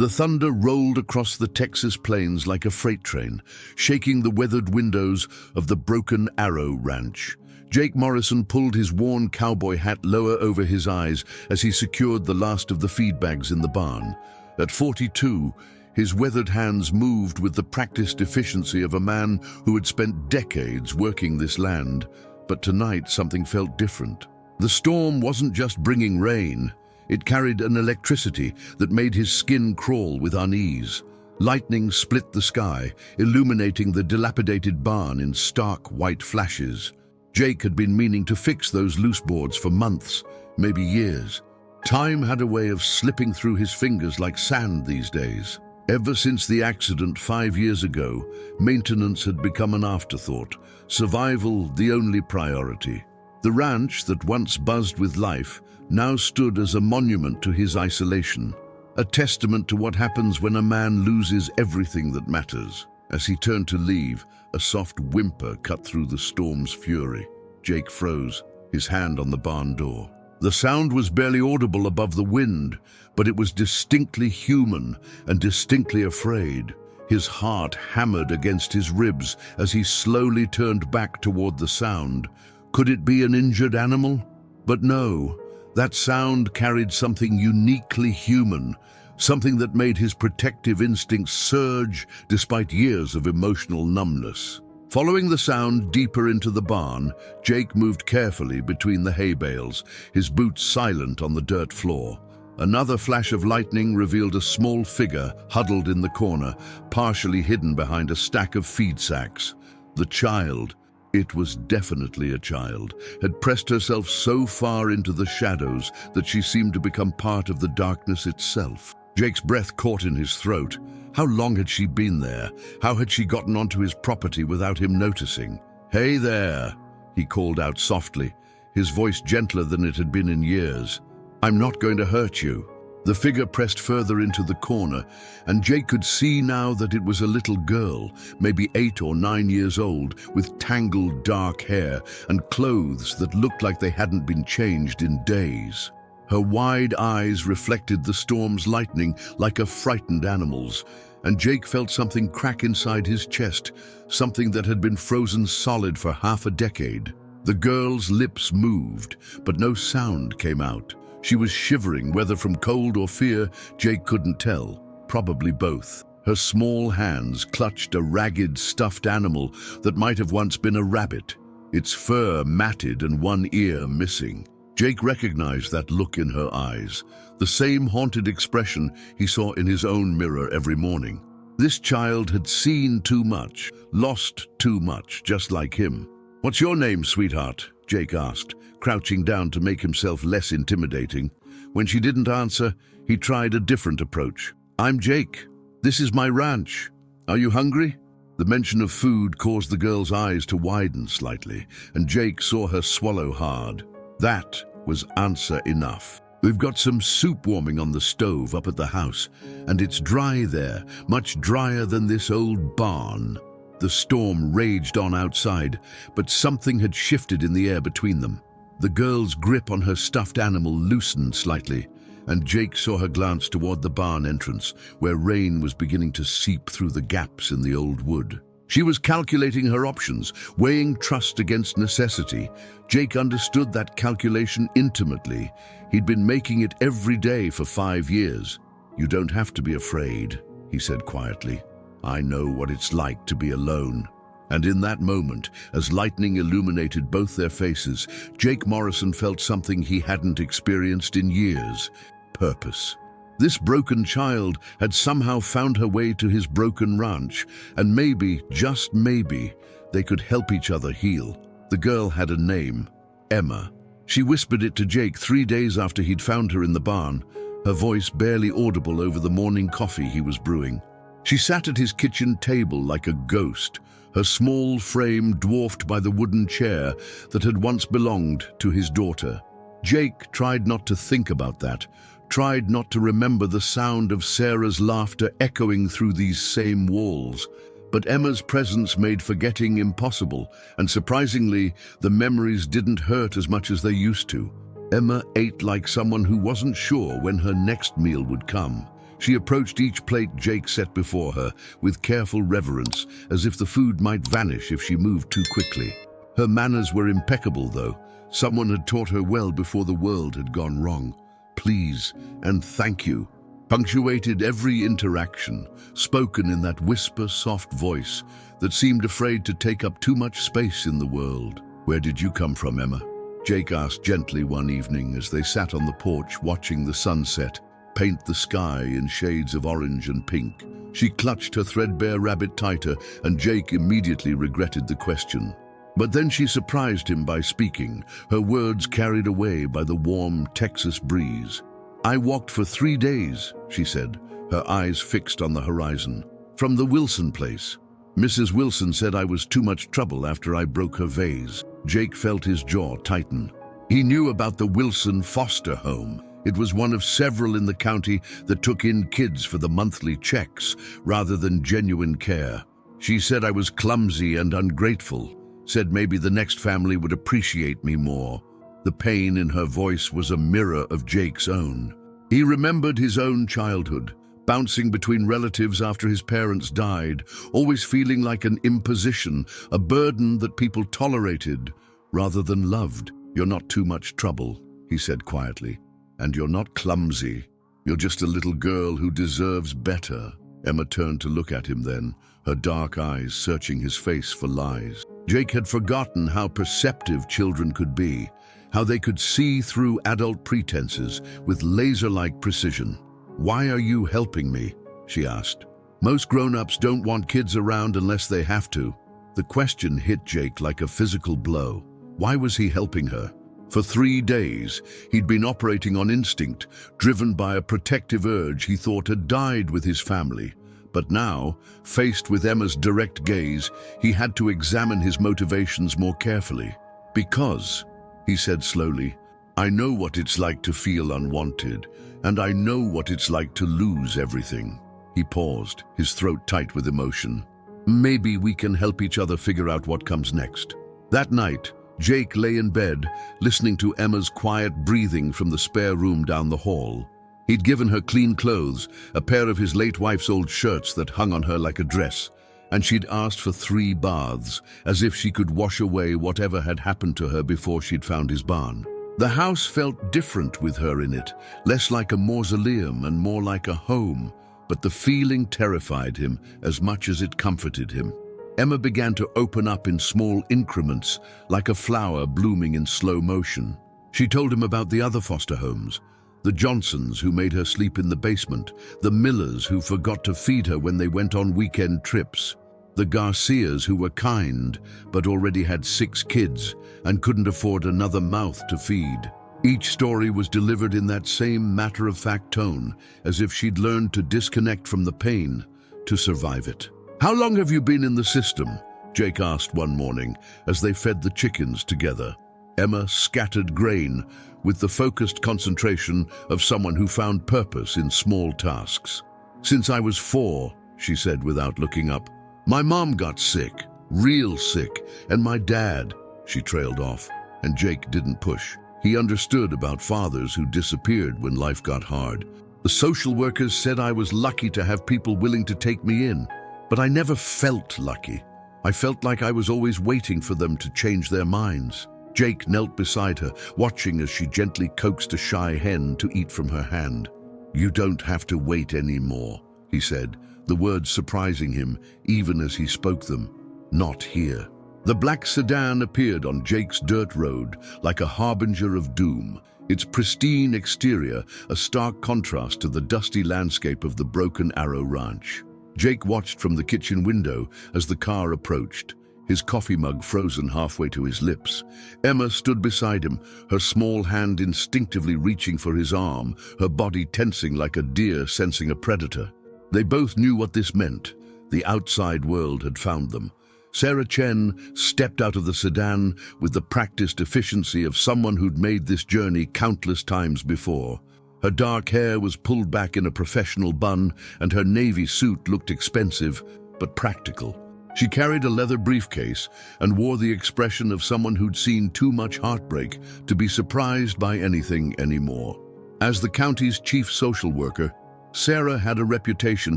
The thunder rolled across the Texas plains like a freight train, shaking the weathered windows of the Broken Arrow Ranch. Jake Morrison pulled his worn cowboy hat lower over his eyes as he secured the last of the feed bags in the barn. At 42, his weathered hands moved with the practiced efficiency of a man who had spent decades working this land. But tonight something felt different. The storm wasn't just bringing rain. It carried an electricity that made his skin crawl with unease. Lightning split the sky, illuminating the dilapidated barn in stark white flashes. Jake had been meaning to fix those loose boards for months, maybe years. Time had a way of slipping through his fingers like sand these days. Ever since the accident 5 years ago, maintenance had become an afterthought, survival the only priority. The ranch that once buzzed with life now stood as a monument to his isolation, a testament to what happens when a man loses everything that matters. As he turned to leave, a soft whimper cut through the storm's fury. Jake froze, his hand on the barn door. The sound was barely audible above the wind, but it was distinctly human and distinctly afraid. His heart hammered against his ribs as he slowly turned back toward the sound. Could it be an injured animal? But no. That sound carried something uniquely human, something that made his protective instincts surge despite years of emotional numbness. Following the sound deeper into the barn, Jake moved carefully between the hay bales, his boots silent on the dirt floor. Another flash of lightning revealed a small figure huddled in the corner, partially hidden behind a stack of feed sacks. The child, it was definitely a child, had pressed herself so far into the shadows that she seemed to become part of the darkness itself. Jake's breath caught in his throat. How long had she been there? How had she gotten onto his property without him noticing? "Hey there," he called out softly, his voice gentler than it had been in years. "I'm not going to hurt you." The figure pressed further into the corner, and Jake could see now that it was a little girl, maybe 8 or 9 years old, with tangled dark hair and clothes that looked like they hadn't been changed in days. Her wide eyes reflected the storm's lightning like a frightened animal's, and Jake felt something crack inside his chest, something that had been frozen solid for half a decade. The girl's lips moved, but no sound came out. She was shivering, whether from cold or fear, Jake couldn't tell. Probably both. Her small hands clutched a ragged, stuffed animal that might have once been a rabbit, its fur matted and one ear missing. Jake recognized that look in her eyes, the same haunted expression he saw in his own mirror every morning. This child had seen too much, lost too much, just like him. "What's your name, sweetheart?" Jake asked, crouching down to make himself less intimidating. When she didn't answer, he tried a different approach. "I'm Jake. This is my ranch. Are you hungry?" The mention of food caused the girl's eyes to widen slightly, and Jake saw her swallow hard. That was answer enough. "We've got some soup warming on the stove up at the house, and it's dry there, much drier than this old barn." The storm raged on outside, but something had shifted in the air between them. The girl's grip on her stuffed animal loosened slightly, and Jake saw her glance toward the barn entrance, where rain was beginning to seep through the gaps in the old wood. She was calculating her options, weighing trust against necessity. Jake understood that calculation intimately. He'd been making it every day for 5 years. "You don't have to be afraid," he said quietly. "I know what it's like to be alone." And in that moment, as lightning illuminated both their faces, Jake Morrison felt something he hadn't experienced in years: purpose. This broken child had somehow found her way to his broken ranch, and maybe, just maybe, they could help each other heal. The girl had a name: Emma. She whispered it to Jake 3 days after he'd found her in the barn, her voice barely audible over the morning coffee he was brewing. She sat at his kitchen table like a ghost, her small frame dwarfed by the wooden chair that had once belonged to his daughter. Jake tried not to think about that, tried not to remember the sound of Sarah's laughter echoing through these same walls. But Emma's presence made forgetting impossible, and surprisingly, the memories didn't hurt as much as they used to. Emma ate like someone who wasn't sure when her next meal would come. She approached each plate Jake set before her with careful reverence, as if the food might vanish if she moved too quickly. Her manners were impeccable, though. Someone had taught her well before the world had gone wrong. Please and thank you punctuated every interaction, spoken in that whisper-soft voice that seemed afraid to take up too much space in the world. "Where did you come from, Emma?" Jake asked gently one evening as they sat on the porch watching the sunset paint the sky in shades of orange and pink. She clutched her threadbare rabbit tighter, and Jake immediately regretted the question. But then she surprised him by speaking, her words carried away by the warm Texas breeze. "I walked for 3 days," she said, her eyes fixed on the horizon. "From the Wilson place. Mrs. Wilson said I was too much trouble after I broke her vase." Jake felt his jaw tighten. He knew about the Wilson foster home. It was one of several in the county that took in kids for the monthly checks rather than genuine care. "She said I was clumsy and ungrateful, said maybe the next family would appreciate me more." The pain in her voice was a mirror of Jake's own. He remembered his own childhood, bouncing between relatives after his parents died, always feeling like an imposition, a burden that people tolerated rather than loved. "You're not too much trouble," he said quietly. "And you're not clumsy. You're just a little girl who deserves better." Emma turned to look at him then, her dark eyes searching his face for lies. Jake had forgotten how perceptive children could be, how they could see through adult pretenses with laser-like precision. "Why are you helping me?" she asked. Most grown-ups don't want kids around unless they have to. The question hit Jake like a physical blow. Why was he helping her? For 3 days, he'd been operating on instinct, driven by a protective urge he thought had died with his family. But now, faced with Emma's direct gaze, he had to examine his motivations more carefully. "Because," he said slowly, "I know what it's like to feel unwanted, and I know what it's like to lose everything." He paused, his throat tight with emotion. "Maybe we can help each other figure out what comes next." That night, Jake lay in bed, listening to Emma's quiet breathing from the spare room down the hall. He'd given her clean clothes, a pair of his late wife's old shirts that hung on her like a dress, and she'd asked for 3 baths, as if she could wash away whatever had happened to her before she'd found his barn. The house felt different with her in it, less like a mausoleum and more like a home, but the feeling terrified him as much as it comforted him. Emma began to open up in small increments, like a flower blooming in slow motion. She told him about the other foster homes, the Johnsons who made her sleep in the basement, the Millers who forgot to feed her when they went on weekend trips, the Garcias who were kind but already had 6 kids and couldn't afford another mouth to feed. Each story was delivered in that same matter-of-fact tone, as if she'd learned to disconnect from the pain to survive it. "How long have you been in the system?" Jake asked one morning as they fed the chickens together. Emma scattered grain with the focused concentration of someone who found purpose in small tasks. "Since I was 4, she said without looking up. "My mom got sick, real sick, and my dad," she trailed off, and Jake didn't push. He understood about fathers who disappeared when life got hard. "The social workers said I was lucky to have people willing to take me in, but I never felt lucky. I felt like I was always waiting for them to change their minds." Jake knelt beside her, watching as she gently coaxed a shy hen to eat from her hand. "You don't have to wait anymore," he said, the words surprising him even as he spoke them. "Not here." The black sedan appeared on Jake's dirt road like a harbinger of doom, its pristine exterior a stark contrast to the dusty landscape of the Broken Arrow Ranch. Jake watched from the kitchen window as the car approached, his coffee mug frozen halfway to his lips. Emma stood beside him, her small hand instinctively reaching for his arm, her body tensing like a deer sensing a predator. They both knew what this meant. The outside world had found them. Sarah Chen stepped out of the sedan with the practiced efficiency of someone who'd made this journey countless times before. Her dark hair was pulled back in a professional bun, and her navy suit looked expensive, but practical. She carried a leather briefcase and wore the expression of someone who'd seen too much heartbreak to be surprised by anything anymore. As the county's chief social worker, Sarah had a reputation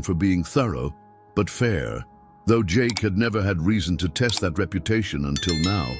for being thorough, but fair, though Jake had never had reason to test that reputation until now.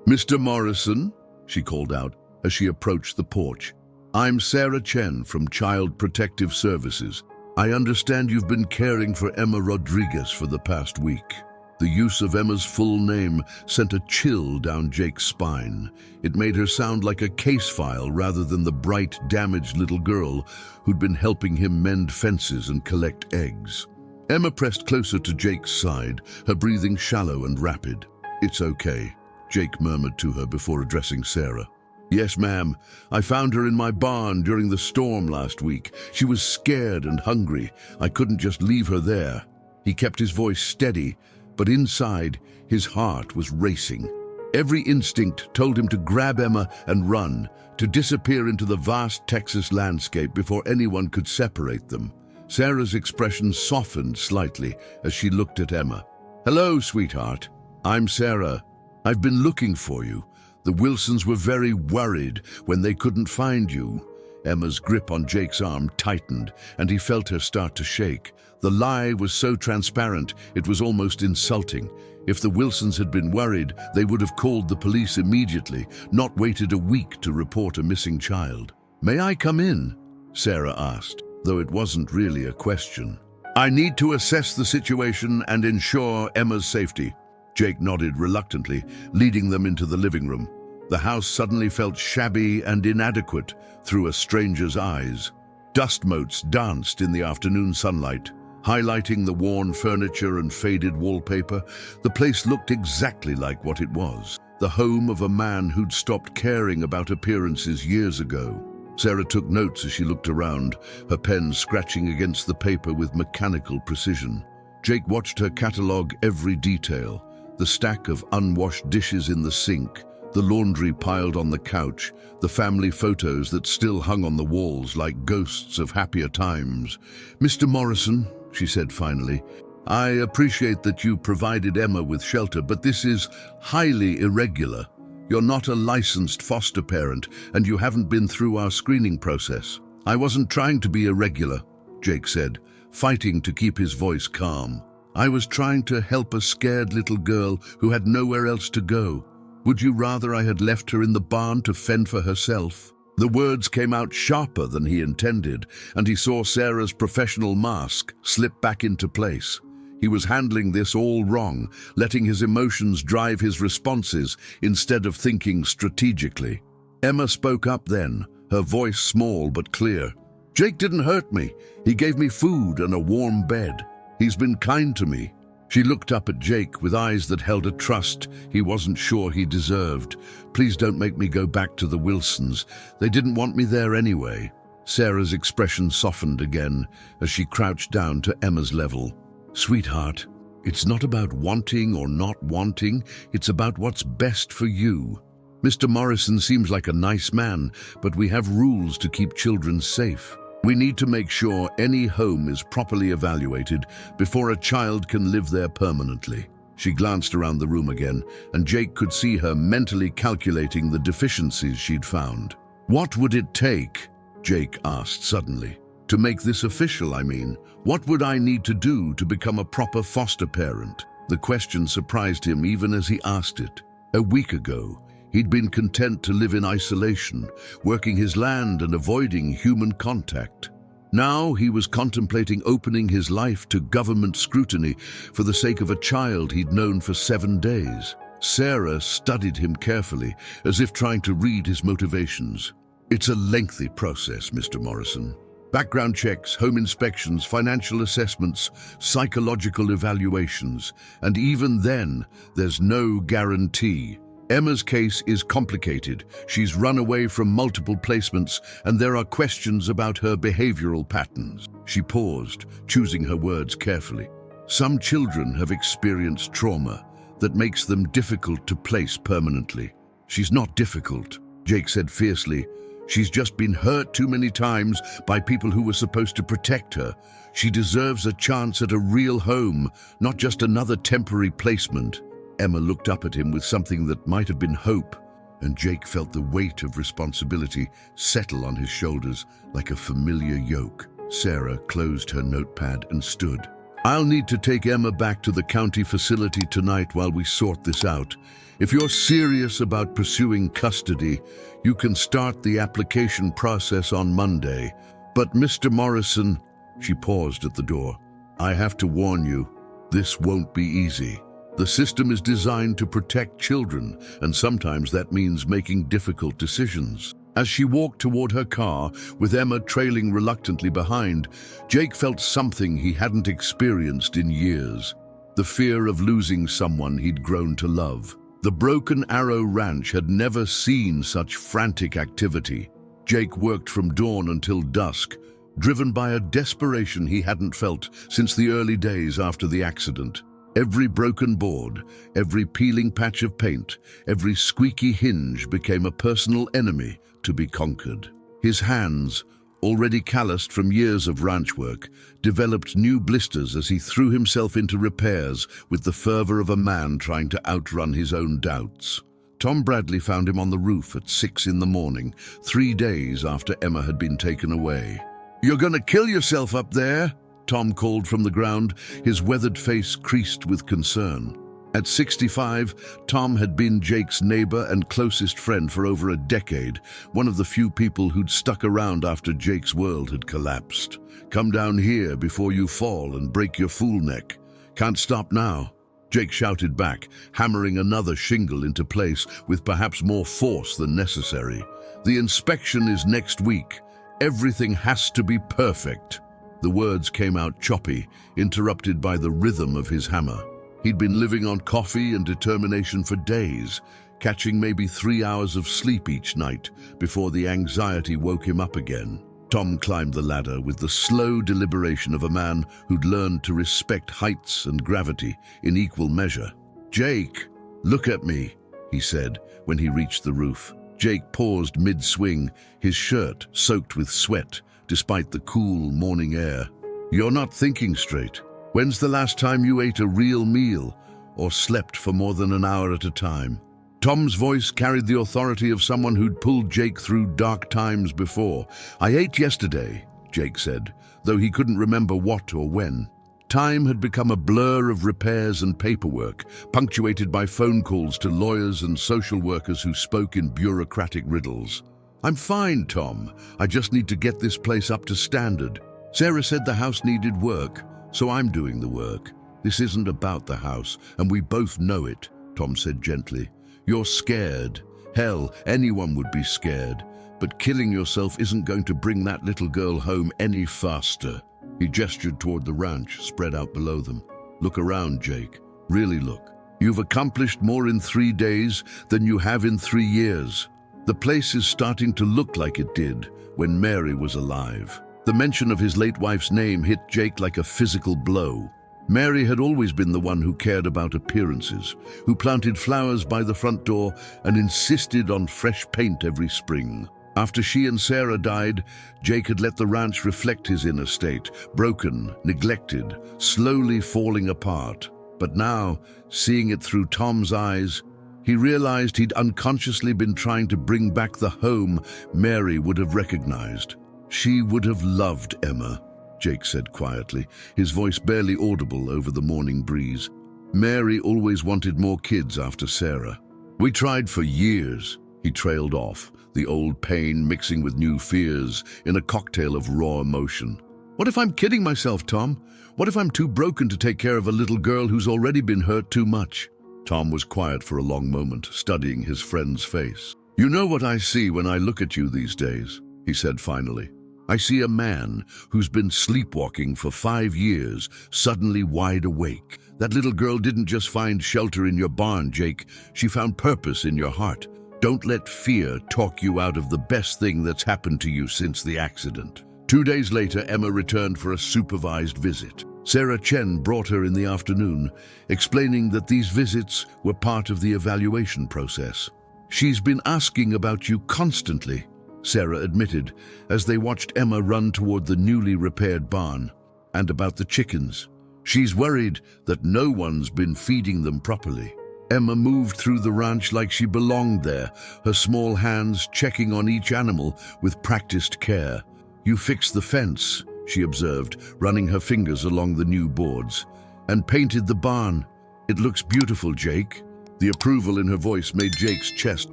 "Mr. Morrison," she called out as she approached the porch. "I'm Sarah Chen from Child Protective Services. I understand you've been caring for Emma Rodriguez for the past week." The use of Emma's full name sent a chill down Jake's spine. It made her sound like a case file rather than the bright, damaged little girl who'd been helping him mend fences and collect eggs. Emma pressed closer to Jake's side, her breathing shallow and rapid. "It's okay," Jake murmured to her before addressing Sarah. "Yes, ma'am. I found her in my barn during the storm last week. She was scared and hungry. I couldn't just leave her there." He kept his voice steady, but inside, his heart was racing. Every instinct told him to grab Emma and run, to disappear into the vast Texas landscape before anyone could separate them. Sarah's expression softened slightly as she looked at Emma. "Hello, sweetheart. I'm Sarah. I've been looking for you. The Wilsons were very worried when they couldn't find you." Emma's grip on Jake's arm tightened, and he felt her start to shake. The lie was so transparent, it was almost insulting. If the Wilsons had been worried, they would have called the police immediately, not waited a week to report a missing child. "May I come in?" Sarah asked, though it wasn't really a question. "I need to assess the situation and ensure Emma's safety." Jake nodded reluctantly, leading them into the living room. The house suddenly felt shabby and inadequate through a stranger's eyes. Dust motes danced in the afternoon sunlight, highlighting the worn furniture and faded wallpaper. The place looked exactly like what it was, the home of a man who'd stopped caring about appearances years ago. Sarah took notes as she looked around, her pen scratching against the paper with mechanical precision. Jake watched her catalogue every detail, the stack of unwashed dishes in the sink, the laundry piled on the couch, the family photos that still hung on the walls like ghosts of happier times. "Mr. Morrison," she said finally, "I appreciate that you provided Emma with shelter, but this is highly irregular. You're not a licensed foster parent, and you haven't been through our screening process." "I wasn't trying to be irregular," Jake said, fighting to keep his voice calm. "I was trying to help a scared little girl who had nowhere else to go. Would you rather I had left her in the barn to fend for herself?" The words came out sharper than he intended, and he saw Sarah's professional mask slip back into place. He was handling this all wrong, letting his emotions drive his responses instead of thinking strategically. Emma spoke up then, her voice small but clear. "Jake didn't hurt me. He gave me food and a warm bed. He's been kind to me." She looked up at Jake with eyes that held a trust he wasn't sure he deserved. "Please don't make me go back to the Wilsons. They didn't want me there anyway." Sarah's expression softened again as she crouched down to Emma's level. "Sweetheart, it's not about wanting or not wanting. It's about what's best for you. Mr. Morrison seems like a nice man, but we have rules to keep children safe. We need to make sure any home is properly evaluated before a child can live there permanently." She glanced around the room again, and Jake could see her mentally calculating the deficiencies she'd found. "What would it take?" Jake asked suddenly. "To make this official, I mean. What would I need to do to become a proper foster parent?" The question surprised him even as he asked it. A week ago, he'd been content to live in isolation, working his land and avoiding human contact. Now he was contemplating opening his life to government scrutiny for the sake of a child he'd known for 7 days. Sarah studied him carefully, as if trying to read his motivations. "It's a lengthy process, Mr. Morrison. Background checks, home inspections, financial assessments, psychological evaluations, and even then, there's no guarantee. Emma's case is complicated. She's run away from multiple placements, and there are questions about her behavioral patterns." She paused, choosing her words carefully. "Some children have experienced trauma that makes them difficult to place permanently." "She's not difficult," Jake said fiercely. "She's just been hurt too many times by people who were supposed to protect her. She deserves a chance at a real home, not just another temporary placement." Emma looked up at him with something that might have been hope, and Jake felt the weight of responsibility settle on his shoulders like a familiar yoke. Sarah closed her notepad and stood. "I'll need to take Emma back to the county facility tonight while we sort this out. If you're serious about pursuing custody, you can start the application process on Monday. But Mr. Morrison," she paused at the door, "I have to warn you, this won't be easy. The system is designed to protect children, and sometimes that means making difficult decisions." As she walked toward her car, with Emma trailing reluctantly behind, Jake felt something he hadn't experienced in years: the fear of losing someone he'd grown to love. The Broken Arrow Ranch had never seen such frantic activity. Jake worked from dawn until dusk, driven by a desperation he hadn't felt since the early days after the accident. Every broken board, every peeling patch of paint, every squeaky hinge became a personal enemy to be conquered. His hands, already calloused from years of ranch work, developed new blisters as he threw himself into repairs with the fervor of a man trying to outrun his own doubts. Tom Bradley found him on the roof at 6 in the morning, 3 days after Emma had been taken away. "You're gonna kill yourself up there?" Tom called from the ground, his weathered face creased with concern. At 65, Tom had been Jake's neighbor and closest friend for over a decade, one of the few people who'd stuck around after Jake's world had collapsed. "Come down here before you fall and break your fool neck. Can't stop now," Jake shouted back, hammering another shingle into place with perhaps more force than necessary. "The inspection is next week. Everything has to be perfect." The words came out choppy, interrupted by the rhythm of his hammer. He'd been living on coffee and determination for days, catching maybe 3 hours of sleep each night before the anxiety woke him up again. Tom climbed the ladder with the slow deliberation of a man who'd learned to respect heights and gravity in equal measure. "Jake, look at me," he said when he reached the roof. Jake paused mid-swing, his shirt soaked with sweat despite the cool morning air. "You're not thinking straight. When's the last time you ate a real meal or slept for more than an hour at a time?" Tom's voice carried the authority of someone who'd pulled Jake through dark times before. "I ate yesterday," Jake said, though he couldn't remember what or when. Time had become a blur of repairs and paperwork, punctuated by phone calls to lawyers and social workers who spoke in bureaucratic riddles. "I'm fine, Tom. I just need to get this place up to standard. Sarah said the house needed work, so I'm doing the work. This isn't about the house, and we both know it," Tom said gently. "You're scared. Hell, anyone would be scared. But killing yourself isn't going to bring that little girl home any faster." He gestured toward the ranch spread out below them. "Look around, Jake. Really look. You've accomplished more in 3 days than you have in 3 years. The place is starting to look like it did when Mary was alive." The mention of his late wife's name hit Jake like a physical blow. Mary had always been the one who cared about appearances, who planted flowers by the front door and insisted on fresh paint every spring. After she and Sarah died, Jake had let the ranch reflect his inner state, broken, neglected, slowly falling apart. But now, seeing it through Tom's eyes, he realized he'd unconsciously been trying to bring back the home Mary would have recognized. "She would have loved Emma," Jake said quietly, his voice barely audible over the morning breeze. "Mary always wanted more kids after Sarah. We tried for years," he trailed off, the old pain mixing with new fears in a cocktail of raw emotion. "What if I'm kidding myself, Tom? What if I'm too broken to take care of a little girl who's already been hurt too much?" Tom was quiet for a long moment, studying his friend's face. "You know what I see when I look at you these days," he said finally. "I see a man who's been sleepwalking for 5 years, suddenly wide awake. That little girl didn't just find shelter in your barn, Jake. She found purpose in your heart. Don't let fear talk you out of the best thing that's happened to you since the accident." 2 days later, Emma returned for a supervised visit. Sarah Chen brought her in the afternoon, explaining that these visits were part of the evaluation process. "She's been asking about you constantly," Sarah admitted, as they watched Emma run toward the newly repaired barn, "and about the chickens. She's worried that no one's been feeding them properly." Emma moved through the ranch like she belonged there, her small hands checking on each animal with practiced care. "You fixed the fence," she observed, running her fingers along the new boards. "And painted the barn. It looks beautiful, Jake." The approval in her voice made Jake's chest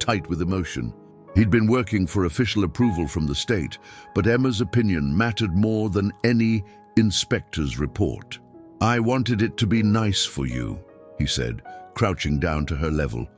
tight with emotion. He'd been working for official approval from the state, but Emma's opinion mattered more than any inspector's report. "I wanted it to be nice for you," he said, crouching down to her level.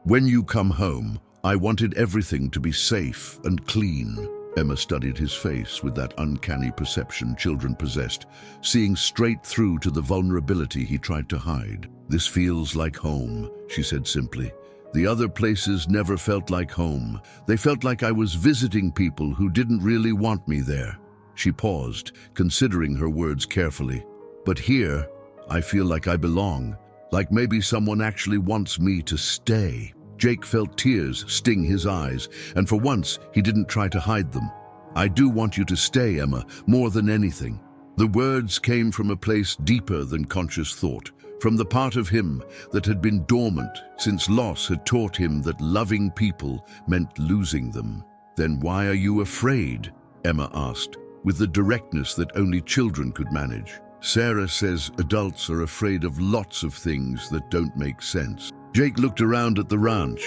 When you come home, I wanted everything to be safe and clean." Emma studied his face with that uncanny perception children possessed, seeing straight through to the vulnerability he tried to hide. "This feels like home," she said simply. "The other places never felt like home. They felt like I was visiting people who didn't really want me there." She paused, considering her words carefully. "But here, I feel like I belong. Like maybe someone actually wants me to stay." Jake felt tears sting his eyes, and for once he didn't try to hide them. "I do want you to stay, Emma, more than anything." The words came from a place deeper than conscious thought, from the part of him that had been dormant since loss had taught him that loving people meant losing them. "Then why are you afraid?" Emma asked, with the directness that only children could manage. "Sarah says adults are afraid of lots of things that don't make sense." Jake looked around at the ranch,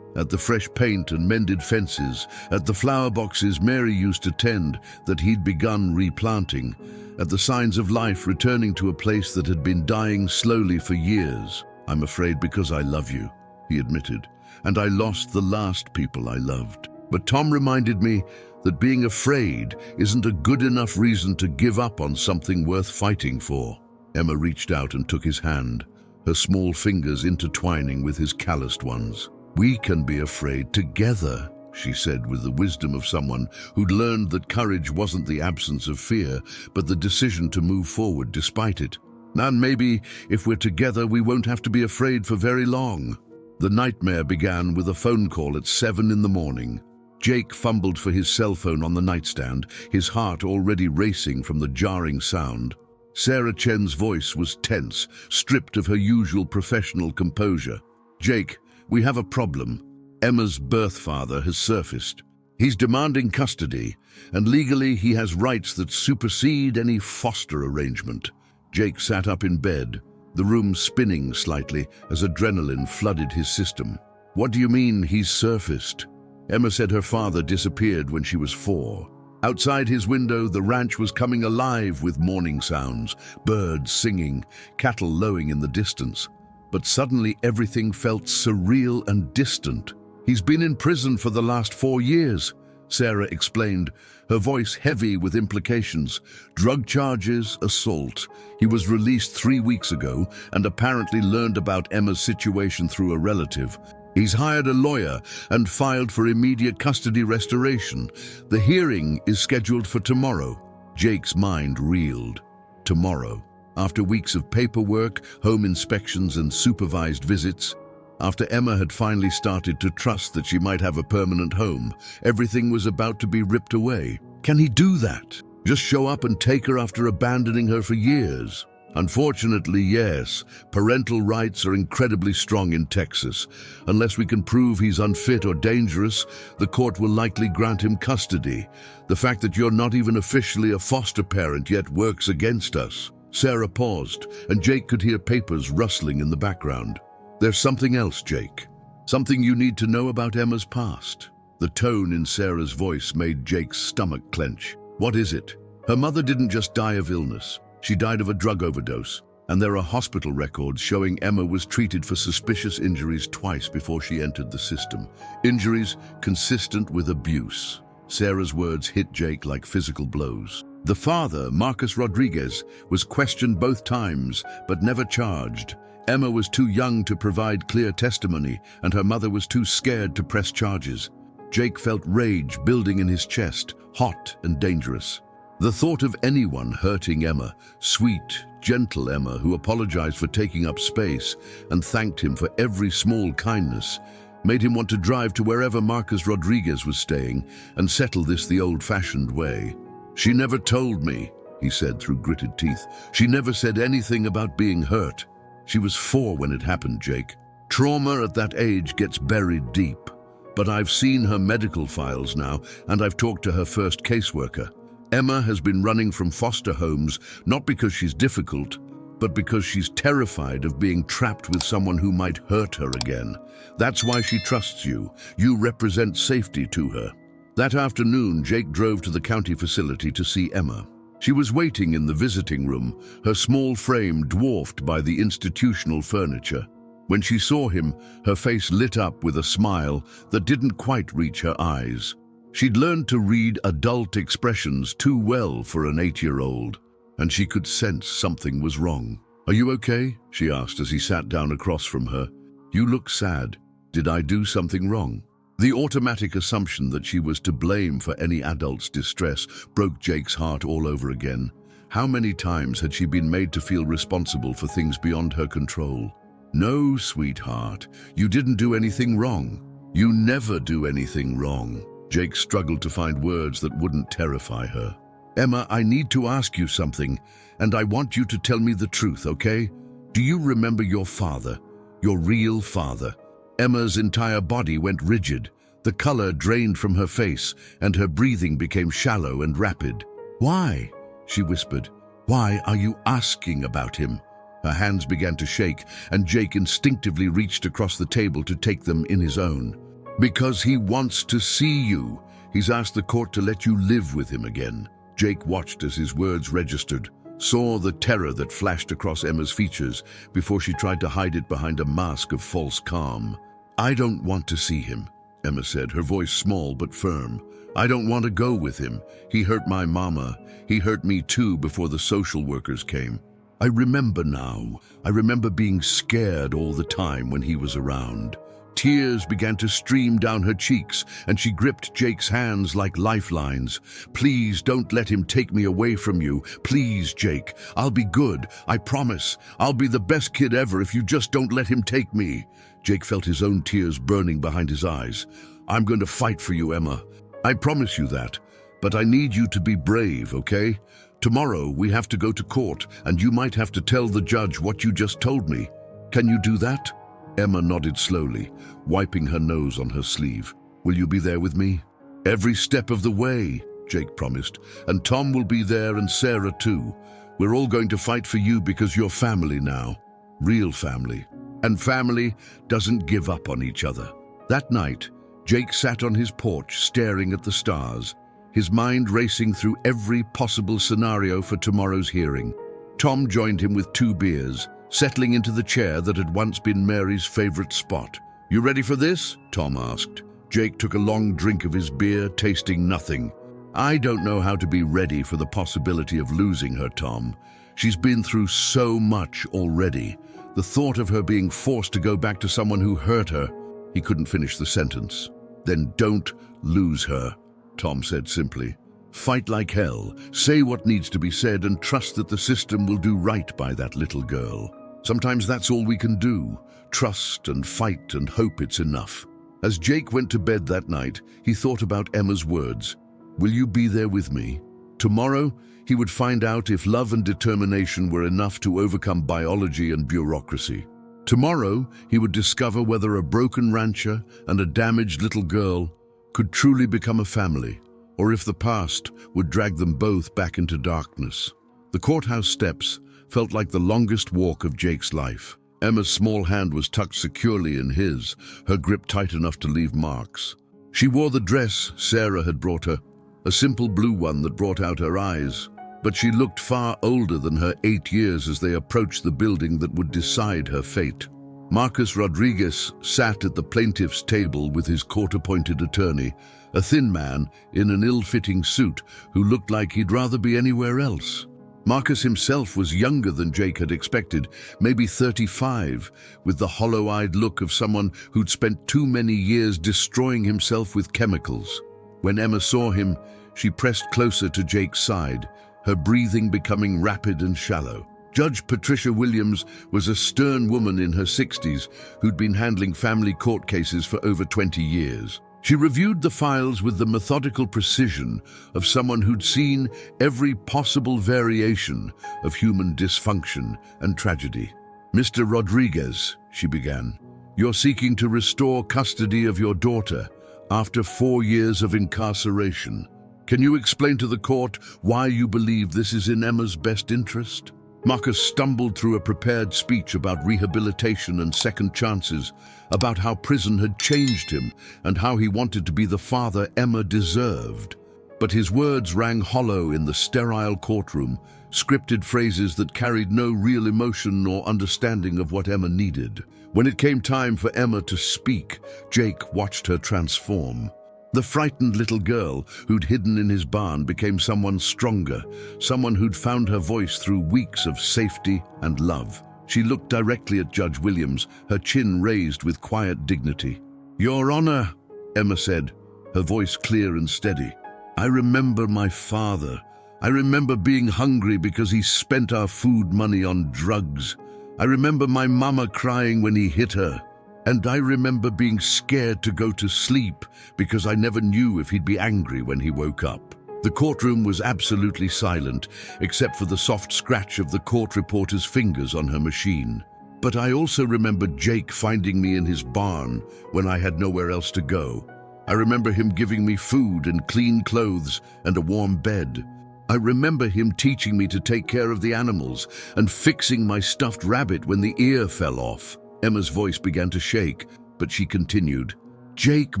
at the fresh paint and mended fences, at the flower boxes Mary used to tend that he'd begun replanting, at the signs of life returning to a place that had been dying slowly for years. "I'm afraid because I love you," he admitted, "and I lost the last people I loved. But Tom reminded me that being afraid isn't a good enough reason to give up on something worth fighting for." Emma reached out and took his hand, her small fingers intertwining with his calloused ones. "We can be afraid together," she said with the wisdom of someone who'd learned that courage wasn't the absence of fear, but the decision to move forward despite it. "And maybe if we're together, we won't have to be afraid for very long." The nightmare began with a phone call at 7 in the morning. Jake fumbled for his cell phone on the nightstand, his heart already racing from the jarring sound. Sarah Chen's voice was tense, stripped of her usual professional composure. "Jake, we have a problem. Emma's birth father has surfaced. He's demanding custody, and legally he has rights that supersede any foster arrangement." Jake sat up in bed, the room spinning slightly as adrenaline flooded his system. "What do you mean he's surfaced?" Emma said her father disappeared when she was 4. Outside his window, the ranch was coming alive with morning sounds, birds singing, cattle lowing in the distance. But suddenly everything felt surreal and distant. "He's been in prison for the last 4 years, Sarah explained, her voice heavy with implications. "Drug charges, assault. He was released 3 weeks ago and apparently learned about Emma's situation through a relative. He's hired a lawyer and filed for immediate custody restoration. The hearing is scheduled for tomorrow." Jake's mind reeled. Tomorrow. After weeks of paperwork, home inspections and supervised visits, after Emma had finally started to trust that she might have a permanent home, everything was about to be ripped away. Can he do that? Just show up and take her after abandoning her for years? Unfortunately, yes. Parental rights are incredibly strong in Texas. Unless we can prove he's unfit or dangerous, the court will likely grant him custody. The fact that you're not even officially a foster parent yet works against us. Sarah paused, and Jake could hear papers rustling in the background. "There's something else, Jake. Something you need to know about Emma's past." The tone in Sarah's voice made Jake's stomach clench. "What is it?" "Her mother didn't just die of illness. She died of a drug overdose, and there are hospital records showing Emma was treated for suspicious injuries twice before she entered the system. Injuries consistent with abuse." Sarah's words hit Jake like physical blows. "The father, Marcus Rodriguez, was questioned both times, but never charged. Emma was too young to provide clear testimony, and her mother was too scared to press charges." Jake felt rage building in his chest, hot and dangerous. The thought of anyone hurting Emma, sweet, gentle Emma who apologized for taking up space and thanked him for every small kindness, made him want to drive to wherever Marcus Rodriguez was staying and settle this the old-fashioned way. "She never told me," he said through gritted teeth. "She never said anything about being hurt. She was 4 when it happened, Jake. Trauma at that age gets buried deep. But I've seen her medical files now, and I've talked to her first caseworker. Emma has been running from foster homes not because she's difficult, but because she's terrified of being trapped with someone who might hurt her again. That's why she trusts you. You represent safety to her. That afternoon, Jake drove to the county facility to see Emma. She was waiting in the visiting room, her small frame dwarfed by the institutional furniture. When she saw him, her face lit up with a smile that didn't quite reach her eyes. She'd learned to read adult expressions too well for an 8-year-old, and she could sense something was wrong. "Are you okay?" she asked as he sat down across from her. "You look sad. Did I do something wrong?" The automatic assumption that she was to blame for any adult's distress broke Jake's heart all over again. How many times had she been made to feel responsible for things beyond her control? "No, sweetheart, you didn't do anything wrong. You never do anything wrong." Jake struggled to find words that wouldn't terrify her. "Emma, I need to ask you something, and I want you to tell me the truth, okay? Do you remember your father, your real father?" Emma's entire body went rigid. The color drained from her face, and her breathing became shallow and rapid. "Why?" she whispered. "Why are you asking about him?" Her hands began to shake, and Jake instinctively reached across the table to take them in his own. "Because he wants to see you. He's asked the court to let you live with him again." Jake watched as his words registered, saw the terror that flashed across Emma's features before she tried to hide it behind a mask of false calm. "I don't want to see him," Emma said, her voice small but firm. "I don't want to go with him. He hurt my mama. He hurt me too before the social workers came. I remember now. I remember being scared all the time when he was around." Tears began to stream down her cheeks, and she gripped Jake's hands like lifelines. "Please don't let him take me away from you. Please, Jake. I'll be good. I promise. I'll be the best kid ever if you just don't let him take me." Jake felt his own tears burning behind his eyes. "I'm going to fight for you, Emma. I promise you that. But I need you to be brave, okay? Tomorrow we have to go to court, and you might have to tell the judge what you just told me. Can you do that?" Emma nodded slowly, wiping her nose on her sleeve. "Will you be there with me?" "Every step of the way," Jake promised. "And Tom will be there, and Sarah too. We're all going to fight for you because you're family now. Real family. And family doesn't give up on each other." That night, Jake sat on his porch staring at the stars, his mind racing through every possible scenario for tomorrow's hearing. Tom joined him with 2 beers, settling into the chair that had once been Mary's favorite spot. "You ready for this?" Tom asked. Jake took a long drink of his beer, tasting nothing. "I don't know how to be ready for the possibility of losing her, Tom. She's been through so much already. The thought of her being forced to go back to someone who hurt her." He couldn't finish the sentence. "Then don't lose her," Tom said simply. "Fight like hell, say what needs to be said, and trust that the system will do right by that little girl. Sometimes that's all we can do. Trust and fight and hope it's enough." As Jake went to bed that night, he thought about Emma's words. "Will you be there with me?" Tomorrow, he would find out if love and determination were enough to overcome biology and bureaucracy. Tomorrow, he would discover whether a broken rancher and a damaged little girl could truly become a family, or if the past would drag them both back into darkness. The courthouse steps felt like the longest walk of Jake's life. Emma's small hand was tucked securely in his, her grip tight enough to leave marks. She wore the dress Sarah had brought her, a simple blue one that brought out her eyes, but she looked far older than her 8 years as they approached the building that would decide her fate. Marcus Rodriguez sat at the plaintiff's table with his court-appointed attorney, a thin man in an ill-fitting suit who looked like he'd rather be anywhere else. Marcus himself was younger than Jake had expected, maybe 35, with the hollow-eyed look of someone who'd spent too many years destroying himself with chemicals. When Emma saw him, she pressed closer to Jake's side, her breathing becoming rapid and shallow. Judge Patricia Williams was a stern woman in her 60s who'd been handling family court cases for over 20 years. She reviewed the files with the methodical precision of someone who'd seen every possible variation of human dysfunction and tragedy. "Mr. Rodriguez," she began, "you're seeking to restore custody of your daughter after 4 years of incarceration. Can you explain to the court why you believe this is in Emma's best interest? Marcus stumbled through a prepared speech about rehabilitation and second chances, about how prison had changed him and how he wanted to be the father Emma deserved. But his words rang hollow in the sterile courtroom, scripted phrases that carried no real emotion nor understanding of what Emma needed. When it came time for Emma to speak, Jake watched her transform. The frightened little girl who'd hidden in his barn became someone stronger, someone who'd found her voice through weeks of safety and love. She looked directly at Judge Williams, her chin raised with quiet dignity. "Your Honor," Emma said, her voice clear and steady. "I remember my father. I remember being hungry because he spent our food money on drugs. I remember my mama crying when he hit her. And I remember being scared to go to sleep because I never knew if he'd be angry when he woke up." The courtroom was absolutely silent, except for the soft scratch of the court reporter's fingers on her machine. "But I also remember Jake finding me in his barn when I had nowhere else to go. I remember him giving me food and clean clothes and a warm bed. I remember him teaching me to take care of the animals and fixing my stuffed rabbit when the ear fell off." Emma's voice began to shake, but she continued. "Jake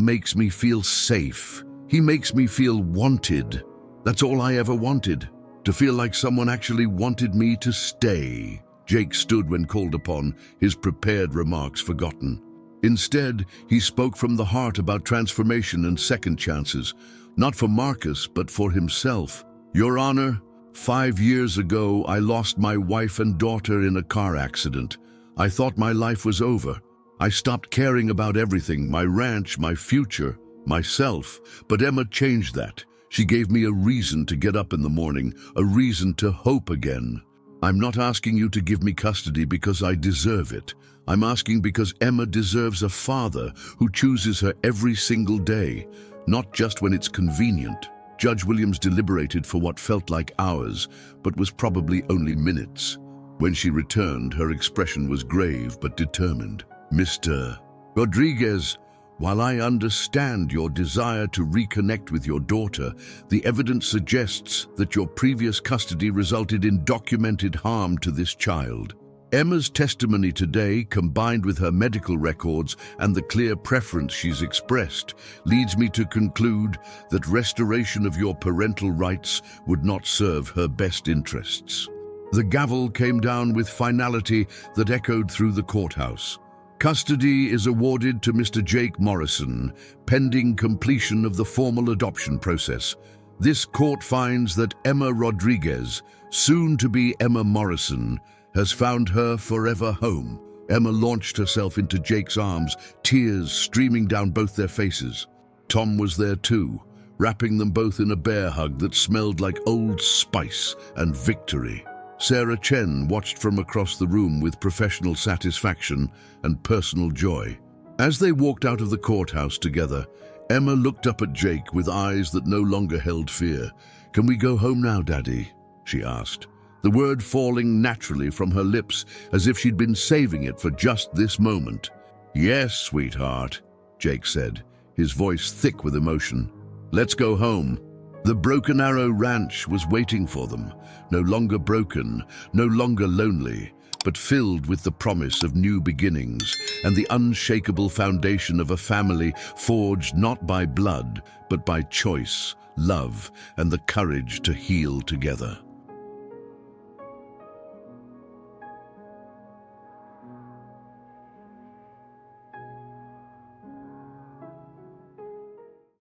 makes me feel safe. He makes me feel wanted. That's all I ever wanted, to feel like someone actually wanted me to stay." Jake stood when called upon, his prepared remarks forgotten. Instead, he spoke from the heart about transformation and second chances, not for Marcus, but for himself. "Your Honor, 5 years ago, I lost my wife and daughter in a car accident. I thought my life was over. I stopped caring about everything, my ranch, my future, myself. But Emma changed that. She gave me a reason to get up in the morning, a reason to hope again. I'm not asking you to give me custody because I deserve it. I'm asking because Emma deserves a father who chooses her every single day, not just when it's convenient." Judge Williams deliberated for what felt like hours, but was probably only minutes. When she returned, her expression was grave but determined. "Mr. Rodriguez, while I understand your desire to reconnect with your daughter, the evidence suggests that your previous custody resulted in documented harm to this child. Emma's testimony today, combined with her medical records and the clear preference she's expressed, leads me to conclude that restoration of your parental rights would not serve her best interests." The gavel came down with finality that echoed through the courthouse. Custody is awarded to Mr. Jake Morrison, pending completion of the formal adoption process. This court finds that Emma Rodriguez, soon to be Emma Morrison, has found her forever home. Emma launched herself into Jake's arms, tears streaming down both their faces. Tom was there too, wrapping them both in a bear hug that smelled like Old Spice and victory. Sarah Chen watched from across the room with professional satisfaction and personal joy. As they walked out of the courthouse together, Emma looked up at Jake with eyes that no longer held fear. "Can we go home now, Daddy?" she asked, the word falling naturally from her lips as if she'd been saving it for just this moment. "Yes, sweetheart," Jake said, his voice thick with emotion. "Let's go home." The Broken Arrow Ranch was waiting for them, no longer broken, no longer lonely, but filled with the promise of new beginnings and the unshakable foundation of a family forged not by blood, but by choice, love, and the courage to heal together.